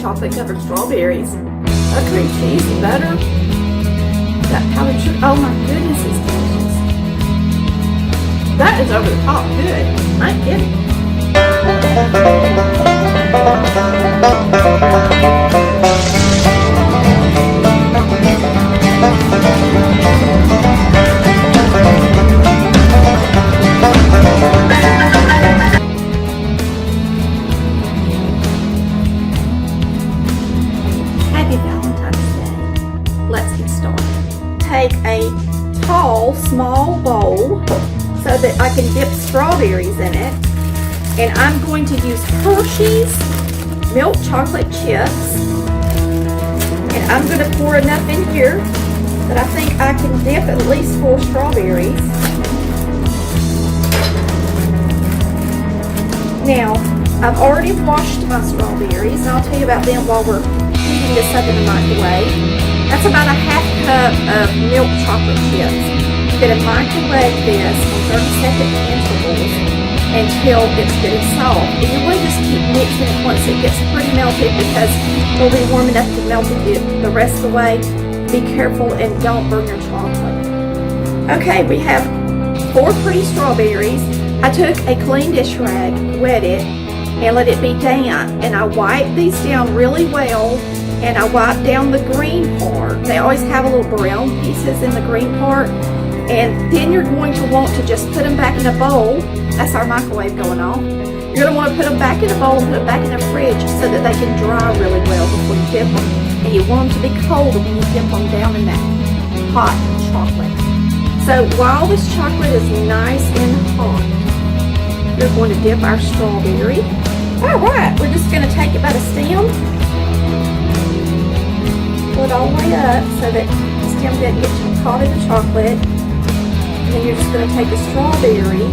chocolate covered strawberries, cream cheese and butter, that powdered sugar. Oh my goodness, it's delicious. That is over the top good. I ain't kidding. Happy Valentine's Day. Let's get started. Take a tall, small bowl so that I can dip strawberries in it. And I'm going to use Hershey's milk chocolate chips. And I'm going to pour enough in here that I think I can dip at least 4 strawberries. Now, I've already washed my strawberries, and I'll tell you about them while we're heating this up in the microwave. That's about a ½ cup of milk chocolate chips. I'm going to microwave this on 30-second intervals until it's good and soft. And you want to just keep mixing it once it gets pretty melted because it'll be warm enough to melt it the rest of the way. Be careful and don't burn your chocolate. Okay, we have 4 pretty strawberries. I took a clean dish rag, wet it, and let it be damp. And I wiped these down really well. And I wipe down the green part. They always have a little brown pieces in the green part. And then you're going to want to just put them back in a bowl. That's our microwave going off. You're going to want to put them back in a bowl and put them back in the fridge so that they can dry really well before you dip them. And you want them to be cold when you dip them down in that hot chocolate. So while this chocolate is nice and hot, we're going to dip our strawberry. All right, we're just going to take it by the stem. Pull it all the way up so that the stem doesn't get caught in the chocolate. And then you're just going to take the strawberry.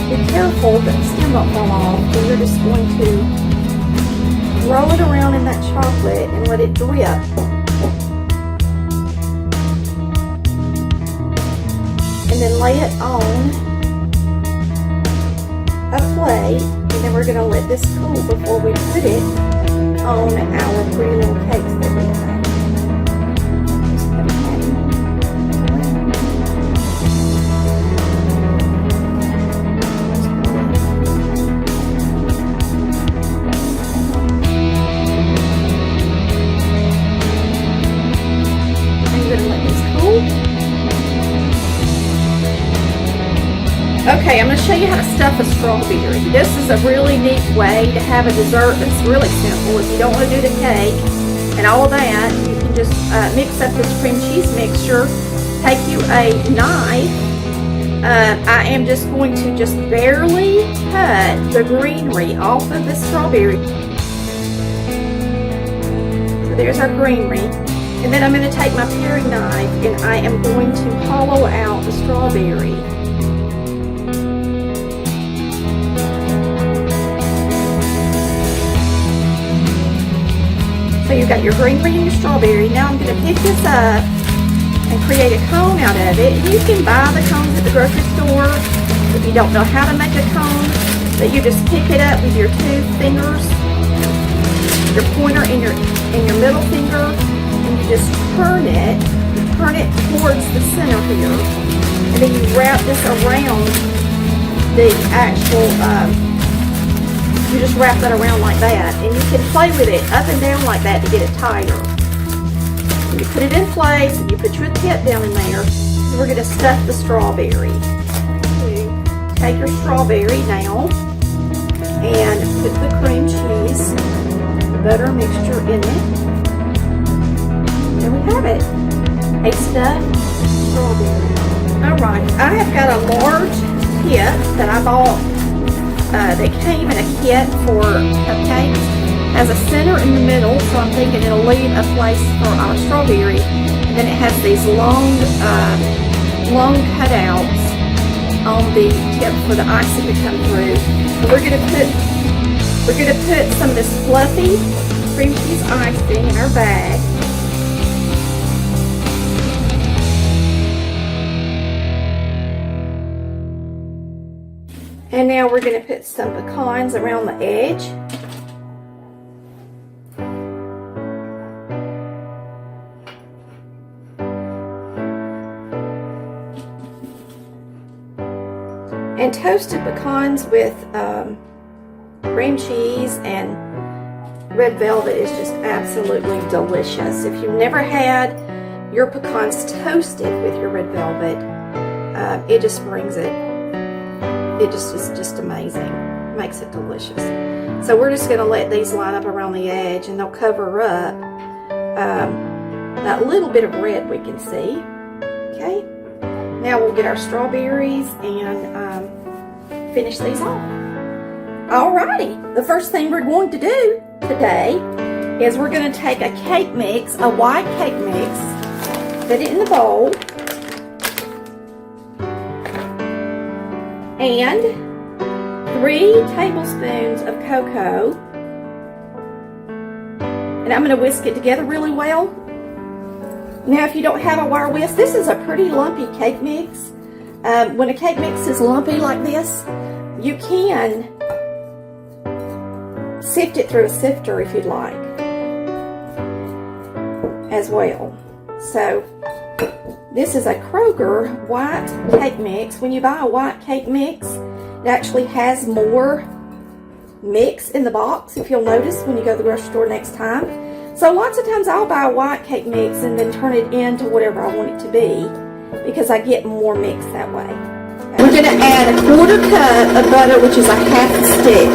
Be careful that the stem don't fall off. And you're just going to roll it around in that chocolate and let it drip. And then lay it on a plate. And then we're going to let this cool before we put it on our pretty little cakes that we have. Okay, I'm going to show you how to stuff a strawberry. This is a really neat way to have a dessert that's really simple. If you don't want to do the cake and all of that, you can just mix up this cream cheese mixture. Take you a knife. I am just going to just barely cut the greenery off of the strawberry. So there's our greenery. And then I'm going to take my paring knife and I am going to hollow out the strawberry. So you've got your greenery and your strawberry. Now I'm going to pick this up and create a cone out of it. You can buy the cones at the grocery store if you don't know how to make a cone. But you just pick it up with your 2 fingers, your pointer and your middle finger, and you just turn it. You turn it towards the center here, and then you wrap this around the actual. You just wrap that around like that, and you can play with it up and down like that to get it tighter. You put it in place, and you put your tip down in there. So we're going to stuff the strawberry. Take your strawberry now, and put the cream cheese, the butter mixture in it. There we have it, a stuffed strawberry. Alright, I have got a large kit that I bought. That came in a kit for cupcakes. Has a center in the middle, so I'm thinking it'll leave a place for our strawberry. And then it has these long cutouts on the tip for the icing to come through. So we're gonna put some of this fluffy cream cheese icing in our bag. And now we're going to put some pecans around the edge. And toasted pecans with cream cheese and red velvet is just absolutely delicious. If you've never had your pecans toasted with your red velvet, it just brings it. It just is just amazing. Makes it delicious. So we're just going to let these line up around the edge, and they'll cover up that little bit of red we can see. Okay. Now we'll get our strawberries and finish these off. Alrighty. The first thing we're going to do today is we're going to take a cake mix, a white cake mix, put it in the bowl, and 3 tablespoons of cocoa, and I'm going to whisk it together really well. Now if you don't have a wire whisk, this is a pretty lumpy cake mix. When a cake mix is lumpy like this, you can sift it through a sifter if you'd like as well. So this is a Kroger white cake mix. When you buy a white cake mix, it actually has more mix in the box, if you'll notice when you go to the grocery store next time. So lots of times I'll buy a white cake mix and then turn it into whatever I want it to be, because I get more mix that way. We're going to add a 1/4 cup of butter, which is a 1/2 stick.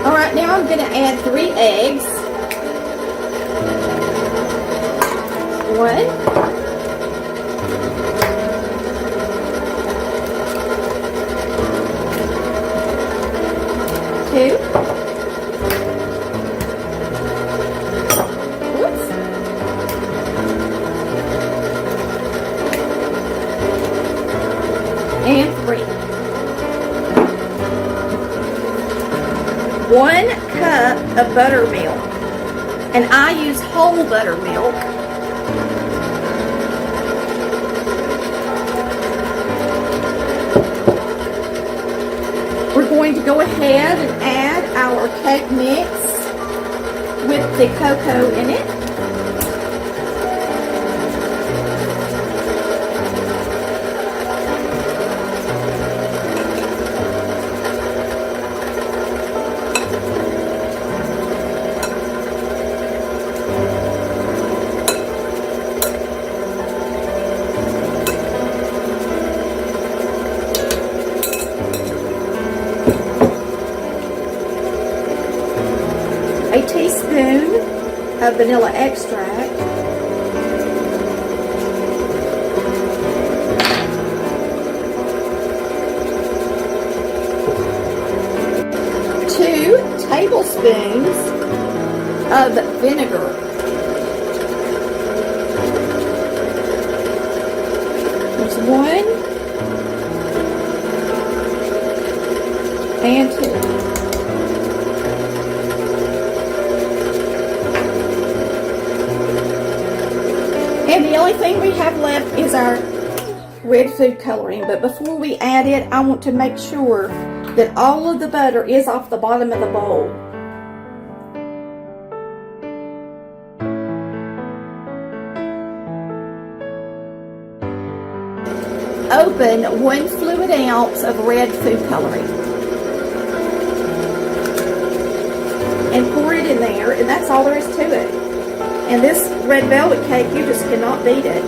Alright, now I'm going to add 3 eggs. 1, 2, and 3. 1 cup of buttermilk, and I use whole buttermilk. We're going to go ahead and add our cake mix with the cocoa in it. A teaspoon of vanilla extract, two tablespoons of vinegar, there's 1 and 2. And the only thing we have left is our red food coloring. But before we add it, I want to make sure that all of the butter is off the bottom of the bowl. Open 1 fluid ounce of red food coloring and pour it in there, and that's all there is to it. And this red velvet cake, you just cannot beat it.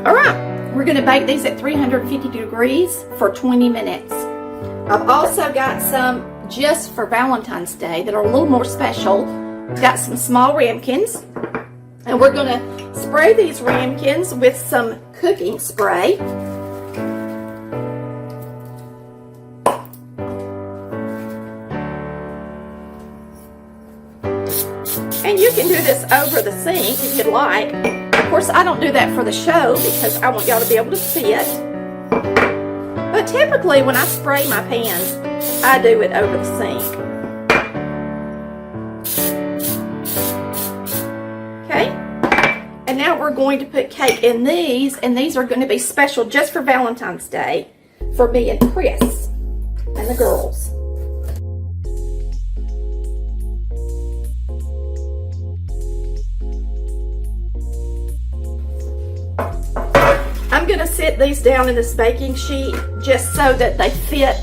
Alright, we're going to bake these at 350 degrees for 20 minutes. I've also got some just for Valentine's Day that are a little more special. Got some small ramekins, and we're going to spray these ramekins with some cooking spray. And you can do this over the sink if you'd like. Of course, I don't do that for the show because I want y'all to be able to see it. But typically when I spray my pans, I do it over the sink. Okay, and now we're we're going to put cake in these, and these are going to be special just for Valentine's Day for me and Chris and the girls. I'm going to sit these down in this baking sheet just so that they fit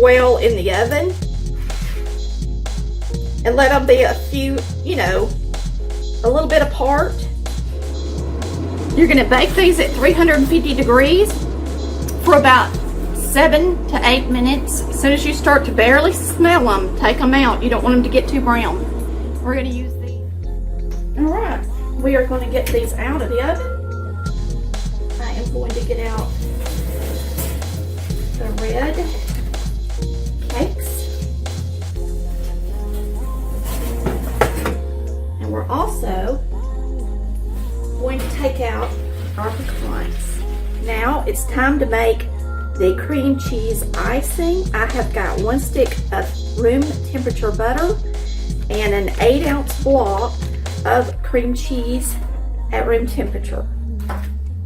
well in the oven, and let them be a few, a little bit apart. You're going to bake these at 350 degrees for about 7 to 8 minutes. As soon as you start to barely smell them, take them out. You don't want them to get too brown. We're going to use these. All right, we are going to get these out of the oven. I am going to get out the red cakes. And we're also going to take out our pecans. Now it's time to make the cream cheese icing. I have got 1 stick of room temperature butter and an 8-ounce block of cream cheese at room temperature.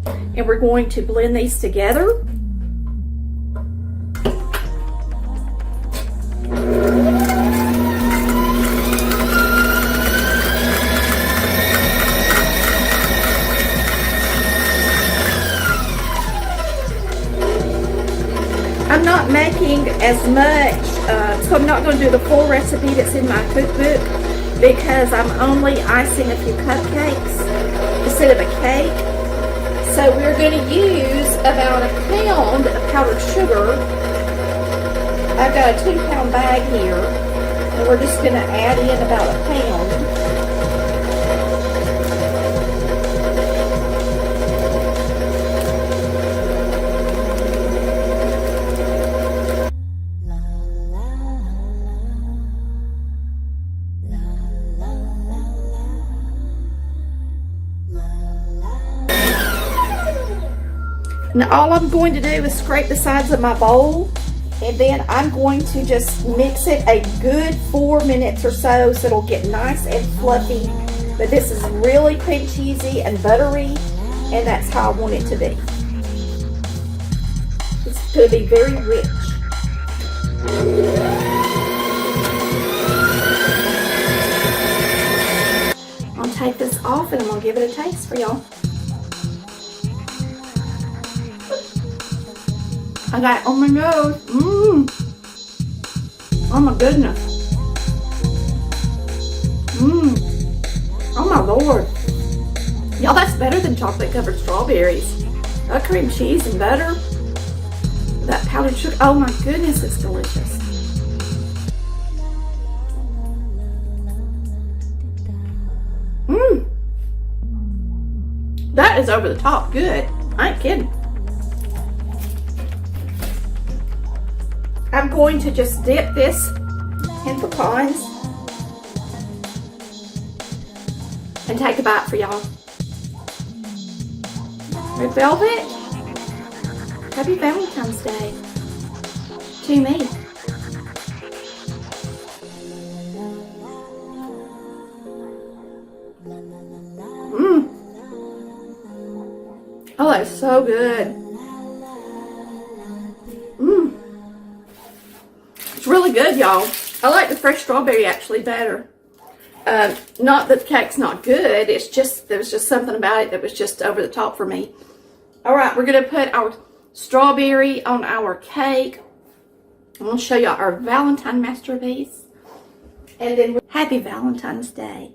And we're going to blend these together. I'm not making as much, so I'm not going to do the full recipe that's in my cookbook because I'm only icing a few cupcakes instead of a cake. So we're going to use about a pound of powdered sugar. I've got a 2-pound bag here, and we're just going to add in about a pound. Now all I'm going to do is scrape the sides of my bowl, and then I'm going to just mix it a good 4 minutes or so it'll get nice and fluffy. But this is really cream cheesy and buttery, and that's how I want it to be. It's going to be very rich. I'll take this off and I'm going to give it a taste for y'all. I got, oh my nose, oh my goodness, oh my Lord. Y'all, that's better than chocolate covered strawberries. That cream cheese and butter, that powdered sugar, oh my goodness, it's delicious. That is over the top good, I ain't kidding. I'm going to just dip this in pecans and take a bite for y'all. Red velvet, happy Valentine's Day to me. Oh, that's so good. It's really good, y'all. I like the fresh strawberry actually better. Not that the cake's not good. It's just, there was just something about it that was just over the top for me. All right, we're going to put our strawberry on our cake. I'm going to show y'all our Valentine masterpiece. And then happy Valentine's Day.